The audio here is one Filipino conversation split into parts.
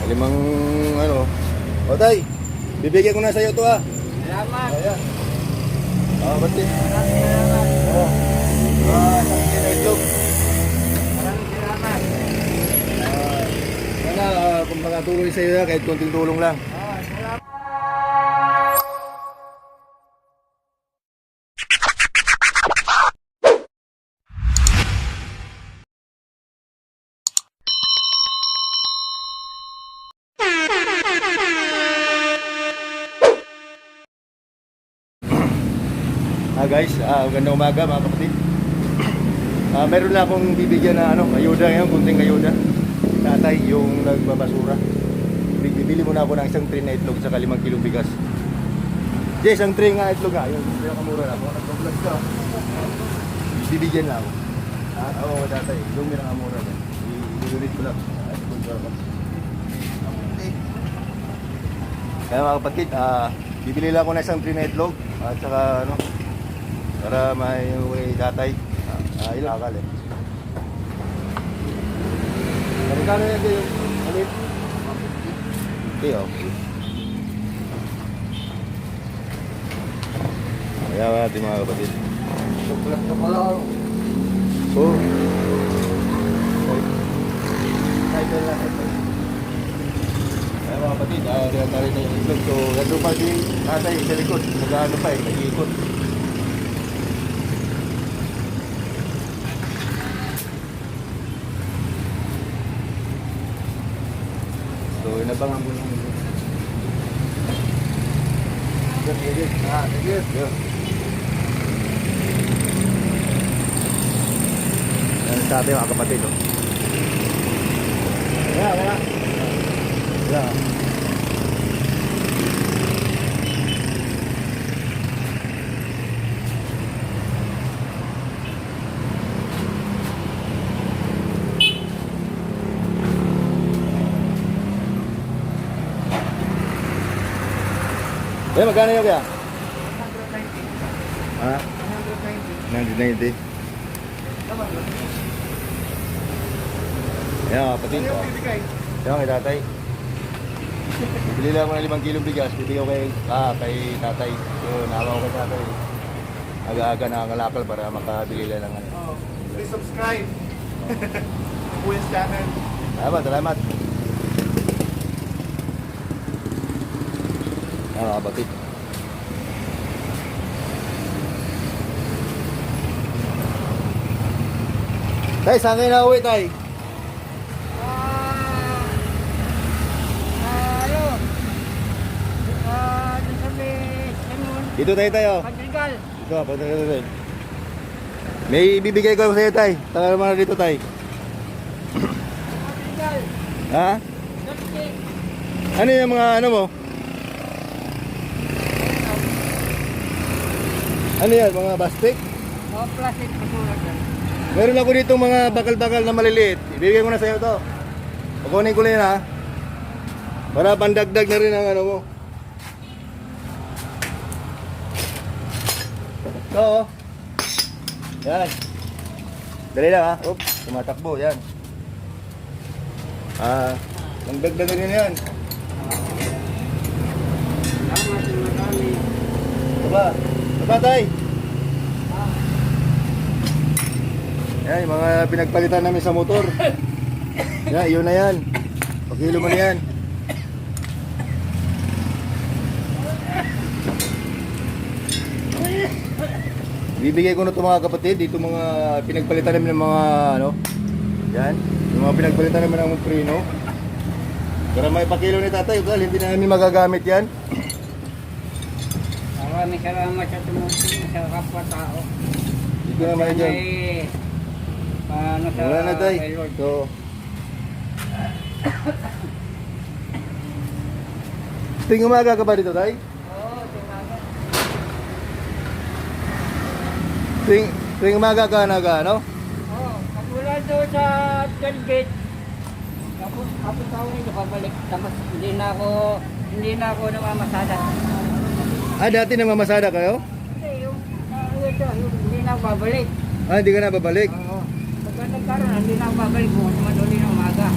Limang ano. O tay, bibigyan ko na sa'yo to ah. Salamat. Ayan. Ba't din? Maraming salamat. Oo. Isang kilo na itlog. Maraming salamat. Sana kung makatulong sa'yo na, kahit konting tulong lang. Salamat. Guys, magandang umaga mga kapatid. Meron na akong bibigyan na ayuda ngayon, kunting ayuda. Tatay, yung nagbabasura. Bibili muna ako ng isang tray na itlog sa 5 kilong bigas. Jay, isang tray nga itlog nga. Yung pinakamura na ako. Nag-vlog ka. Bibigyan na ako. Oo, tatay. Yung pinakamura na. I-unit ko lang. Kaya mga kapatid, bibili lang ako ng isang tray na itlog. At saka para may tatay. Ilang akal eh. Marikano yan kayo? Alit? Okay, oh. Kaya natin mga kapatid. Sukulat ka pala. Oh. Title lang ito. Kaya mga kapatid, tayo na yung itlog. So, nandun pa si tatay sa likod. Nag-ano pa eh, nag-iikot. So, inabangan mo yung ito. Sige. Sige. Yan sabi mga kapatid, oh. Wala. Magkano yun kaya? 190. Ha? 190. 990. Yan kapatid. Ano yung bibigay? Yan kay tatay. Bili lang ako ng 5 kilong bigas. Bibigyan ko kay tatay. So nahawa ko kay tatay. Aga-aga nakakalakal para makabili lang ng ano. Oh, please subscribe. Kuya's channel. Salamat. Yan kapatid. Tay, saan kayo na-uwi, tay? Dun sa may Simon. Dito tayo. Madrigal. Ito, pagkakatayin. May ibibigay ko sa iyo, tay. Taka naman na dito, tay. Madrigal. Ha? Dutki. Ano yung mga ano mo? Ano yan? Mga bastik? Oh, plastic masulat yan. Meron ako dito mga bakal-bakal na maliliit. Ibibigay ko na sa iyo to. Kukunin ko lang yan, ha? Para pandagdag na rin ang ano mo. Ito, oh. Yan. Dali lang, ha? Oops, tumatakbo. Yan. Pangdagdagan nyo yan. Marami. Diba, tay? Yan, yung mga pinagpalitan namin sa motor. Yan, yun na yan. Pagkilo mo na yan. Bibigay ko na ito mga kapatid. Dito mga pinagpalitan namin ng mga yan. Yung mga pinagpalitan namin ng prino. Para may pakilo ni tatay. Hindi na namin magagamit yan. Maraming salamat sa tumulong sa kapwa-tao. Dito naman yan. Paano sa Wala na tay. kay Lord. So, tuwing umaga ka ba dito tay? Oo, salamat. Tuwing umaga ka ano? Oo, katulad doon sa Delgate. Tapos tao nito pabalik. Tapos hindi na ako namamasada. Dati namamasada kayo? Hindi, yung hindi na ako babalik. Hindi ka na babalik? Oo. Pagka nagkaroon, hindi na ako babalik. Bukas naman ulit ng umaga.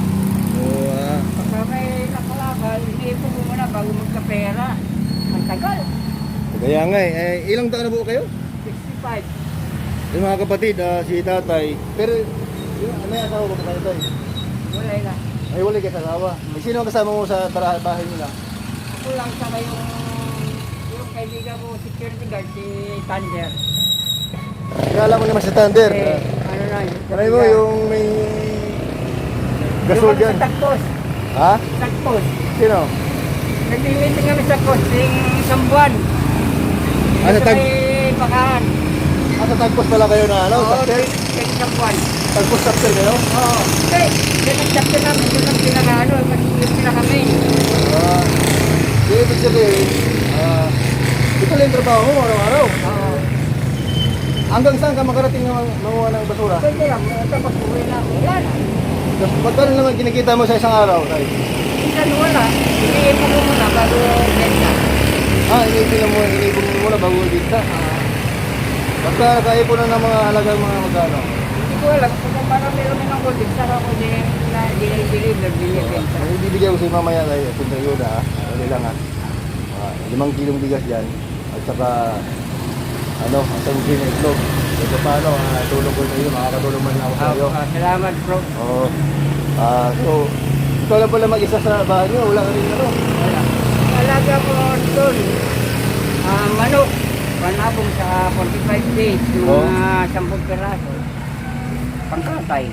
Oo, Pagka may Kaya nga ilang taon na po kayo? 65. Yung mga kapatid, si tatay. Pero, may asawa ba kayo tayo? Wala na. Ay, wala kayo asawa. Sino ang kasama mo sa bahay nila? Ako lang saka yung kaibigan ko, security guard, si Thunder. Kala mo naman si Thunder. Ano na yun? Aray mo yung may gasol dyan. Sa Tagpos. Ha? Tagpos. Sino? Nag-meeting kami sa posting isang buwan. Ano Sa may Bakaan. Sa Tagpos pala kayo na ano? Oo, Chapter? isang buwan. Tagpos chapter kayo? Oo. Okay, yan ang chapter namin. Yun ang pinaka-ano, yung pinaka-main. Di ibig sabihin, ito lang yung trabaho mo araw-araw. Oo. Hanggang saan ka makarating na manguha ng basura? Pwede lang, tapos uwi na ako. Wala na. Tapos magkano naman kinikita mo sa isang araw? Tay? Minsan wala. Iniipon mo muna bago benta. Inipin mo muna bago dito. Basta nakaipon na ng mga halagang mga magkano. Hindi ko alam kung parang meron ng gold. Saka ako dinideliver, binibenta. May bibigyan ko sa mamaya tayo, punta yun ha. Wala lang ha. 5 kilong bigas dyan. At saka, isang kilo itlog. Ito paano, tulong ko sa iyo, makakatulong man ako sa iyo. Salamat bro. Oo. So, ikaw lang pala mag-isa sa bahay niyo, wala ka rin ano. Wala. Alaga ko doon. Manok. Panabong sa 45 days. Yung Oo. mga 10 peraso. Pangkatay.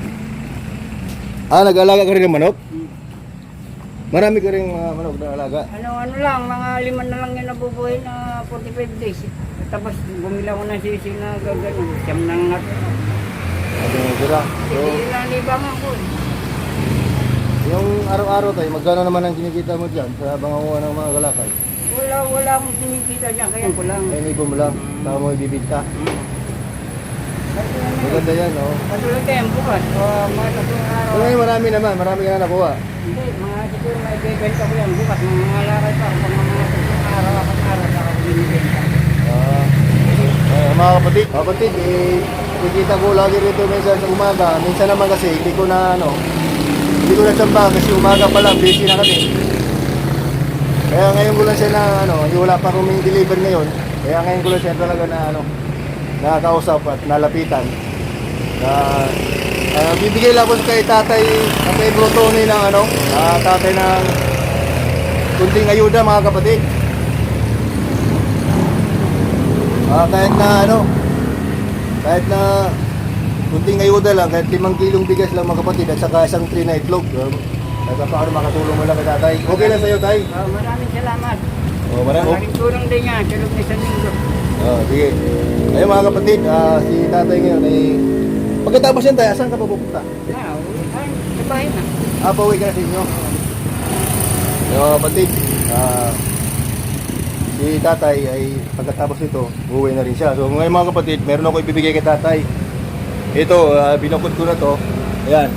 Nag-alaga ka rin ng manok? Marami ka rin mga manok na alaga. Ano lang, mga 5 na lang yung nabubuhay na 45 days. Tapos bumila ko ng sisi na gagano. Siyam nang natin. Ano yung sila? So, Hindi lang libangan ko. yung araw-araw tayo, magkano naman ang kinikita mo dyan sa banganguha ng mga galakay? Wala akong sinikita dyan, kaya ko lang. Ay, inibo mo lang, saka mo ibibigta. Maganda yan, no? Katulad kayo, bukas. O mga tatlong araw. So, ngayon marami ka na nakuha. Hindi, mga siguro may bibenta ko yan. Bukas, mga lakay pa. Pag mga tatlong araw, apat araw, saka ko binibenta. Mga kapatid, kikita ko lagi rito minsan sa umaga. Minsan naman kasi, hindi ko na tsamba kasi umaga pa lang, busy na kami. Kaya ngayon ko lang siya na, wala pa akong deliver ngayon. Kaya ngayon ko lang siya talaga na, nakakausap at nalapitan. Bibigay lang po kay tatay Brotoni ng tatay ng kunting ayuda mga kapatid. Kahit na kunting ayuda lang, kahit 5 kilong bigas lang mga kapatid at saka isang tray na itlog. At paano makatulong mo lang kay tatay. Okay lang sa'yo tay? Maraming salamat. Maraming Maraming tulong din yan. Tulong ni San Linggo. sige. Ayun mga kapatid, si tatay ngayon ay pagkatapos yan tayo, saan ka pa pupunta? Sa bahay na. Pauwi ka na sa inyo. Ayun mga kapatid, si tatay ay pagkatapos nito, uuwi na rin siya. So ngayon mga kapatid, meron ako ibibigay kay tatay. Ito, binukod ko na to. Ayan.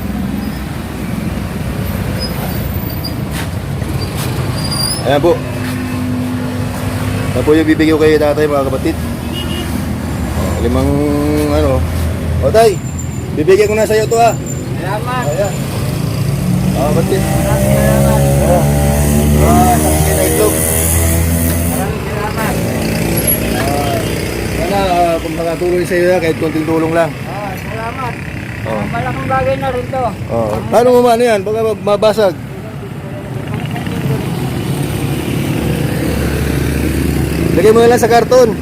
Ayan po. Ito po yung bibigay ko kay tatay mga kapatid. 5 tay, bibigyan ko na sa iyo to ha. Salamat. Ayan. Kapatid. Maraming salamat. Sakit na itlog. Maraming salamat. Sana kung makatulong sa iyo kahit konting tulong lang. Salamat. Oh. Malaking bagay na rin to. Paano mo man yan? Baka mabasag. Lagay mo na lang sa karton.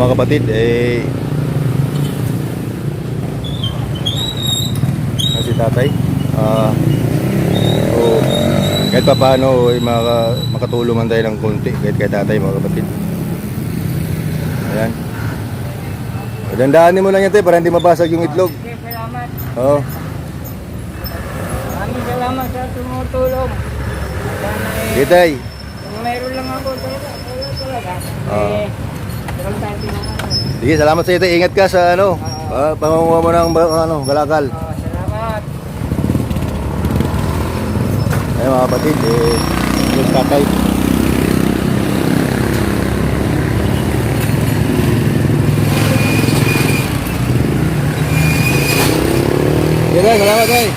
Mga kapatid, si tatay. Kahit pa paano makatulungan tayo ng konti kahit kay tatay mga kapatid. Ayan. Dandaanin mo lang yan tayo para hindi mabasag yung itlog. Okay, salamat. Oo. Maraming salamat sa tumutulong. Sana Kitay. kung mayroon lang ako talaga. Meron tayo pinangalan. Sige, salamat sa iyo tayo. Ingat ka sa pangunguha mo ng galakal. Salamat. Ayun mga kapatid, yung tatay. Sige, salamat tayo.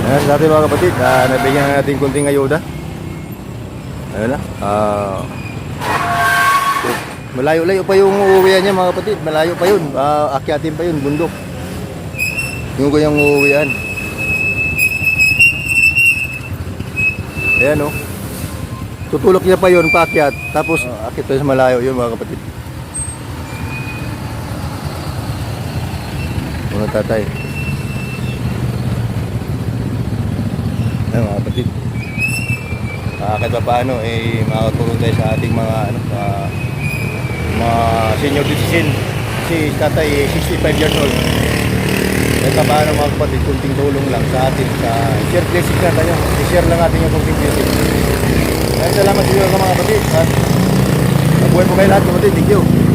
Ayan sa ating mga kapatid, nabigyan natin kunting ayuda. Ayun na. Malayo-layo pa yung uuwian niya mga kapatid. Malayo pa yun. Akyatin pa yun, bundok. Yung kanyang uuwian. Ayan o. Tutulok niya pa yun, paakyat. Tapos akit pa sa malayo yun mga kapatid. Mga tatay. Ayan mga kapatid. Kahit pa paano makatulong tayo sa ating mga mga senior citizen. Si tatay 65 years old. Kahit pa paano mga kapatid, kunting tulong lang sa atin sa share blessing na tayo. I-share lang natin yung kunting blessing. Salamat sa inyo mga kapatid. Mabuhay po kayo lahat kapatid. Thank you.